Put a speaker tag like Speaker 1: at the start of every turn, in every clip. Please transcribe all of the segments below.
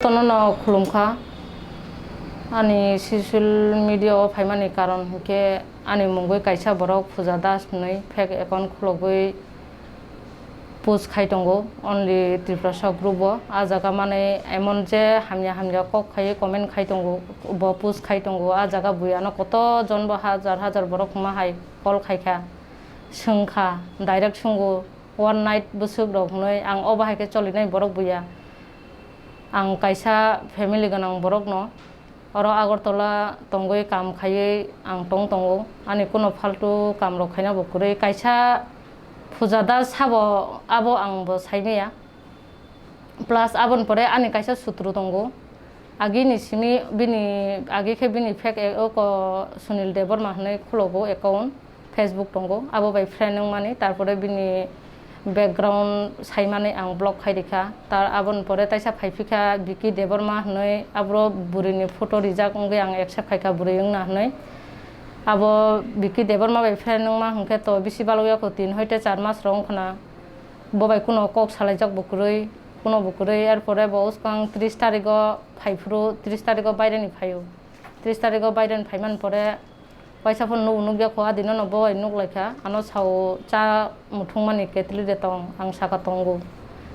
Speaker 1: Tono khulumkha ani social media phaimani karon ke ani mungoi kaisa borok puja das nei fake account khulogoi post khai tongo only Tiprajwk group o ajaga mane emon je hamya kok khai comment khai tongo bo post khai tongo ajaga buiano koto jon bo hajar borok ma hai call khaikha sungkha direct sungo one night busuk rok noi ang obahai ke cholinai borok buia ang kaisa family ganang borok no oro Agartala tongoi kam khai ang tongo ani kono faltu kam rok khaina bo kurei kaisa puja da sabo abo ang bo saimia plus abon pore ani kaisa sutru tongo agini simi bini agi khe bini fake ko Sunil Deborma hnai khulogo account Facebook tongo abo bai friend mani tarpore bini background saimane ang blog khaidikha tar abon pore taisa phaifika Biki Deborma hnai abro burini photo rijak ngai ang accept khaika buriyung na hnai abo Biki Deborma bai friend ma hungke to bisi baloya ko 3 hoite 4 mas rong khana bobai kuno kok salaijak bukurui kuno bukurui er pore bo uskang 30 tarigo phaifru 30 tarigo baire ni phayu 30 tarigo baire ni phaiman pore paisa phone nugya ko adino no boy nuglaikha ano sao cha muthungmani ketli de tong ang saka tongo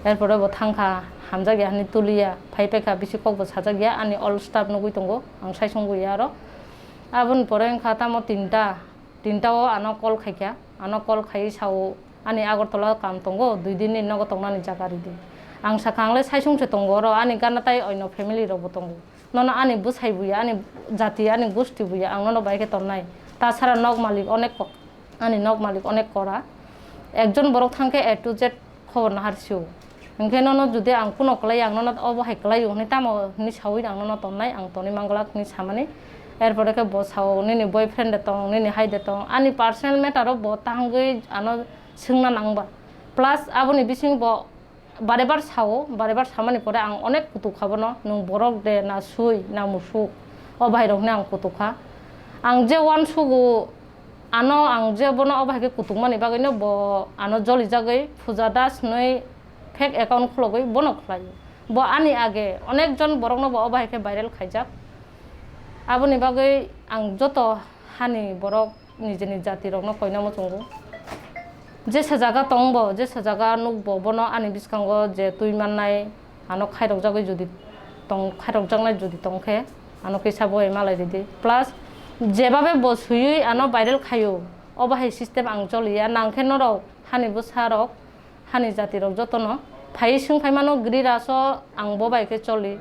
Speaker 1: erpore bo thangkha hamjagya hani tuliya phaipekha bisi kokbo sajagya ani all staff nugui tongo ang saisongui aro abon pore khata mo tinta o ano call khaikha ano call khai sao ani Agartala kam tongo 2 din ni nogo tongnani jagari di ang sakangle saisongse tongo ro ani ganatai oino family ro bo tongo nono ani busai buya ani jati ani gosti buya ang nono baike tornai তাছাড়া নগ মালিক অনেক আনি নগ মালিক অনেক করা একজন বড় থাঙ্কে A to Z খবর না হারছিও ओंखायनो जुदि आं कुनो कलाई आं ननो अबहाय कलाई हनि तामो नि सावि आं ननो तन्नाय आं तनि मांगलाक नि सामानि एरपरे के बसाव नि बयफ्रेंड दं नि हाइदे दं आनि पर्सनल मैटर ब तांगै आनो सोंना नांबा प्लास आबनि बिसिं ब बारेबार सामानि परे आं अनेक कुतु खाबनो नों बरक दे ना सुइ ना मुसु अबहाय रखने आं कुतुखा ang je wan sugu ano ang je bono obahke kutungmani bagino bo ano joli jagai puja das noi fake account khulogoi bono khlai bo ani age onek jon borokno bo obahke viral khaijak aboni bagai ang joto hani borok nijeni jati rokno koina mo chungo je sajaga tongbo je sajaga nukbo bono ani biskango je tuimannai ano khairok jagai jodi tong khairok jangnai jodi tongkhe ano kisa boy malai didi plus যেভাবে বসুই আনো viral খাইও অবাহাই system আং চলিয়া নাংখেন rock হানি বুসারক হানি জাতি rock যতন phi Singh ফাইমানো গ্রিরাস আং ববাইকে চলি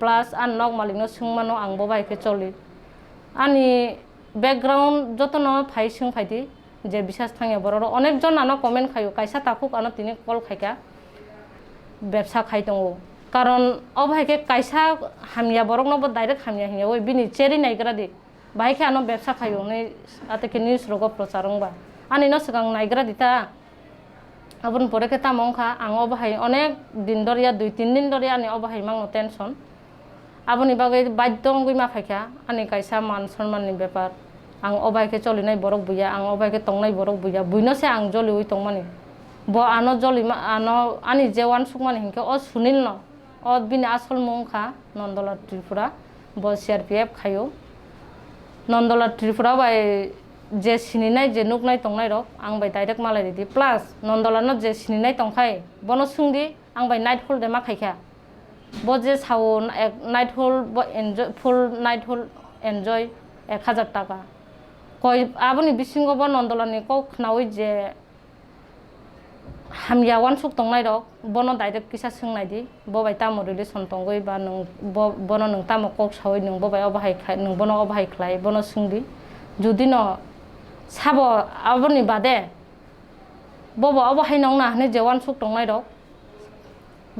Speaker 1: plus আন knock মালিকনো সিংমানো আং ববাইকে চলি আনি ব্যাকগ্রাউন্ড যতন ফাই সিং ফাইদি যে বিশ্বাস থাঙে বড় অনেকজন আনো কমেন্ট খাইও কাইসা তাকুক আনো তিনি কল খাইকা ব্যবসা খাই দङ কারণ অবাহাইকে কাইসা হামিয়া বরকনবো ডাইরেক্ট হামিয়া হিয়া ওই বিনি চেরি নাইগ্রা দি बाइक आनो व्यवसा खायो नै आते न्यूज रोग प्रचारंबा आनि न सगां नाइग्रा दिता अबन परे के तामंखा आं अबहाय अनेक दिन दरिया 2-3 दिन दरिया आनि अबहाय मांगनो टेनसन आबनि बागै बाध्य गय मा फायखा आनि कायसा मान सन्माननि बेपार आं अबहायके चलिनाय बरक बुया आं अबहायके तंगनाय बरक बुया बुइनोसे आं जलि उइ तंगमानि ब आनो जलि आनो आनि जेवान सुकमानि हिंके अ सुनिल न अ बिनि आसल मंखा नन्दला त्रिपुरा ब CRPF खायो नन्दला त्रिपुरा बाय जे सिनिनाय जे नुकनाय तंगनाय रक आं बाय डाइरेक्ट मालाय दिदि प्लास नन्दला न जे सिनिनाय तंखाय बनो सुंदि आं बाय नाइट होल दे मा खायखा ब जे साव नाइट होल ब enjoy full night whole enjoy 1000 टाका कय आबनि बिसिंगो ब नन्दलानि को खनावै जे हामिया वान सुक तंगनाय रक बनो डाइरेक्ट किसा सोंनायदि बबाय तामो रिलेसन तंगै बा नों बनो नों तामो कक सावै नों बबाय अबहाय खाय नों बनो अबहाय खलाय बनो सोंदि जुदि न साबो आबनि बादे बबो अबहाय नंना हने जे वान सुक तंगनाय रक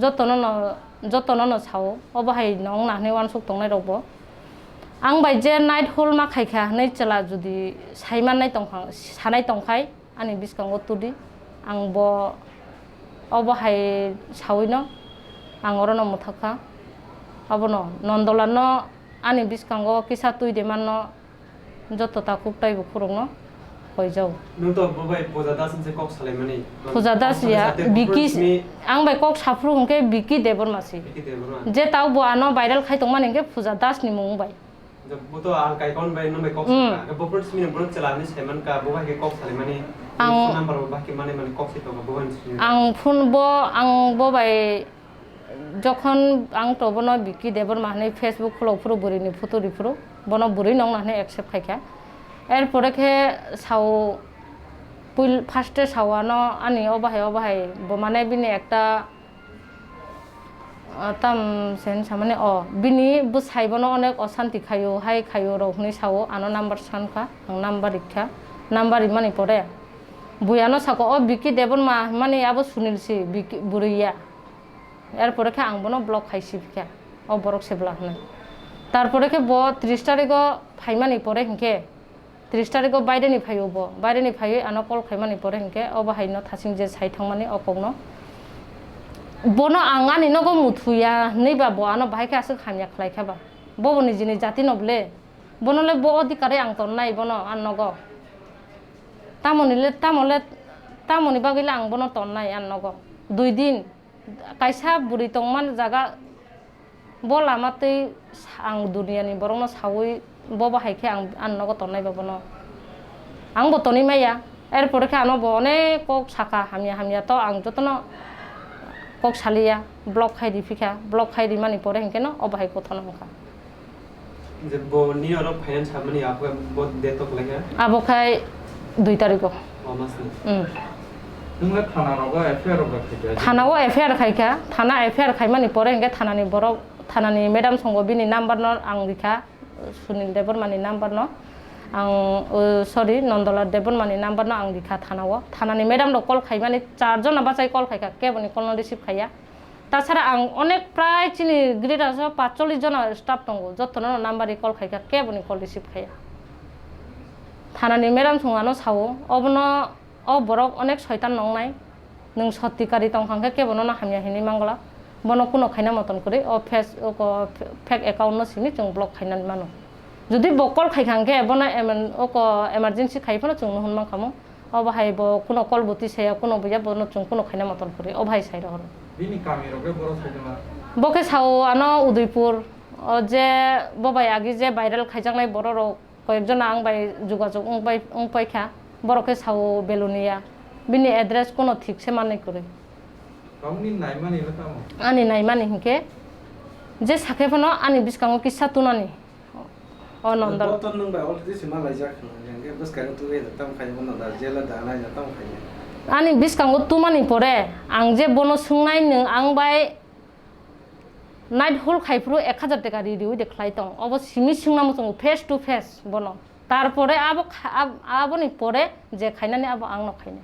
Speaker 1: जतन न सावो अबहाय नंना हने वान सुक तंगनाय रकबो आं बाय जे नाइट होल मा खायखा नै चला जुदि साइमाननाय तंखां सानाय तंखाय आनि बिसकांगो तुदि आं ब अबहाय सावैनो आं अरनो मुथाखा अबनो नन्दलानो आनि बिसकांगो किसा तुइ देमानो जत Takuk ताइबो खुरंनो kojau
Speaker 2: nung to bobai puja das se kok salai mani
Speaker 1: puja das ya biki ang bai kok sapru hongke biki debor masi je tau bo ano viral khai tongmani hingke puja das ni mung bai
Speaker 2: jab to al kai kon bai no bai kok sa bo pur smi bro chalani seman ka bobai ke kok salai mani ang number bobai ke mani kok se to bobai
Speaker 1: ang phone bo bai যখন আং তো বনো বিকি দেবর মাহনে Facebook খোলো পুরো বুড়িনি photo রিপুরো বনো বুড়ি নং নাহনে একসেপ্ট খাইখা এরপরে খে সাও পুইল ফার্স্টে সাওয়ানো আনি অবাহাই মানে বিনি একটা তাম সেন সামনে বিনি বুসাইবনো অনেক অশান্তি খাইও রহনি সাও আনো নাম্বার সানখা আং নাম্বার ইখা নাম্বার ইমানি পরে বুয়ানো সাকো বিকি দেবর মা মানে আবো শুনিলছি বিকি বুড়িয়া এরপরে খে আংবনো ব্লক খাইছি ফিকা বরক সেবলা হনে তারপরে খে 30 তারিখ ফাইমানি পরে হিংকে 30 তারিখ বাইরেনি ফাইব বাইরেনি ফাই আনো কল খাইমানি পরে হিংকে অবাহাইনো থাসিং যে সাই থাংমানি অকংনো বনো আঙানি নগো মুথুয়া নৈবা ব আনো বাহাইকে আসে খামিয়া খাইখাবা ববো নিজিনি জাতি নবলে বনলে ব অধিকারে আং তন্নাই বনো আন নগো তামনি বাগিলে আং বনো তন্নাই আন নগো 2 দিন kaisa buri tongman jaga bo lamatei ang duniani borongno sawi bo bahaike ang annogo tonai babono ang botoni maya erpore khe ano bo onek kok saka hamia to ang jotono kok salia block khaidi fika block khaidi mani pore hinkeno obahai kothona mukha
Speaker 2: je bo ni oro finance hamani apo bo detok lage
Speaker 1: abo khai 2 tariko থানাও FIR খাইখা থানা FIR খাইমানি পরে হিংকে থানানি বড় থানানি madam সঙ্গ বিনি number ন আং রিখা Sunil দেবরমানি number ন আং sorry নন্দলার দেবরমানি number ন আং রিখা থানানি ম্যাডাম কল খাইমানি 4 জন বাঁচাই কল খাইখা কেবনি কল রিসিভ খাইয়া তাছাড়া আং অনেক প্রায় চিনি গ্রেড আছে 45 জন স্টাফ দङ যতন নাম্বারই কল খাইখা কেবনি কল রিসিভ খাইয়া থানানি ম্যাডাম সঙ্গানো সাও অবনো বরক অনেক শয়তান নংনাই নং সত্যিকারী তংখাংকে কেবনো না হামিয়া হিনি মাংলা বনো কোনো খাইনা মতন করে ফেক অ্যাকাউন্ট সিমি जों ব্লক খাইনান মানো যদি বকল খাইখাংকে বনা এমার্জেন্সি খাইফানো जों নহন মাংখামো অবাহাই ব কোনো কল বতি সায়া কোনো বইয়া বনো जों কোনো খাইনা মতন করে অবাহাই সাইর হর
Speaker 2: বিনি কামিরকে বড় সাইদনা
Speaker 1: বকে সাও আনো উদয়পুর যে ববাই আগি যে ভাইরাল খাইজাংনাই বড় রক কয়েকজন আং বাই যোগাযোগ পাইখা বরকে সাও বেলুনিয়া বিনি এড্রেস কোনো ঠিকসে মানে করে আনি নাইমানি হিংকে যে সাকেফানো আনি বিসকাঙ্গ কিসা তুনানি অনন্দ আনি বিসকাঙ্গ তুমানি পরে আং যে বনো সুংনাই নং আং বাই নাইট হোল খাইফ্রু 1000 টাকা রিডিউ দেখলাই দं অব সিমি সিংনামো जों फेस टू फेस বনো তারপরে আবনি পরে যে খাইনানি আবো আংনো খাইনা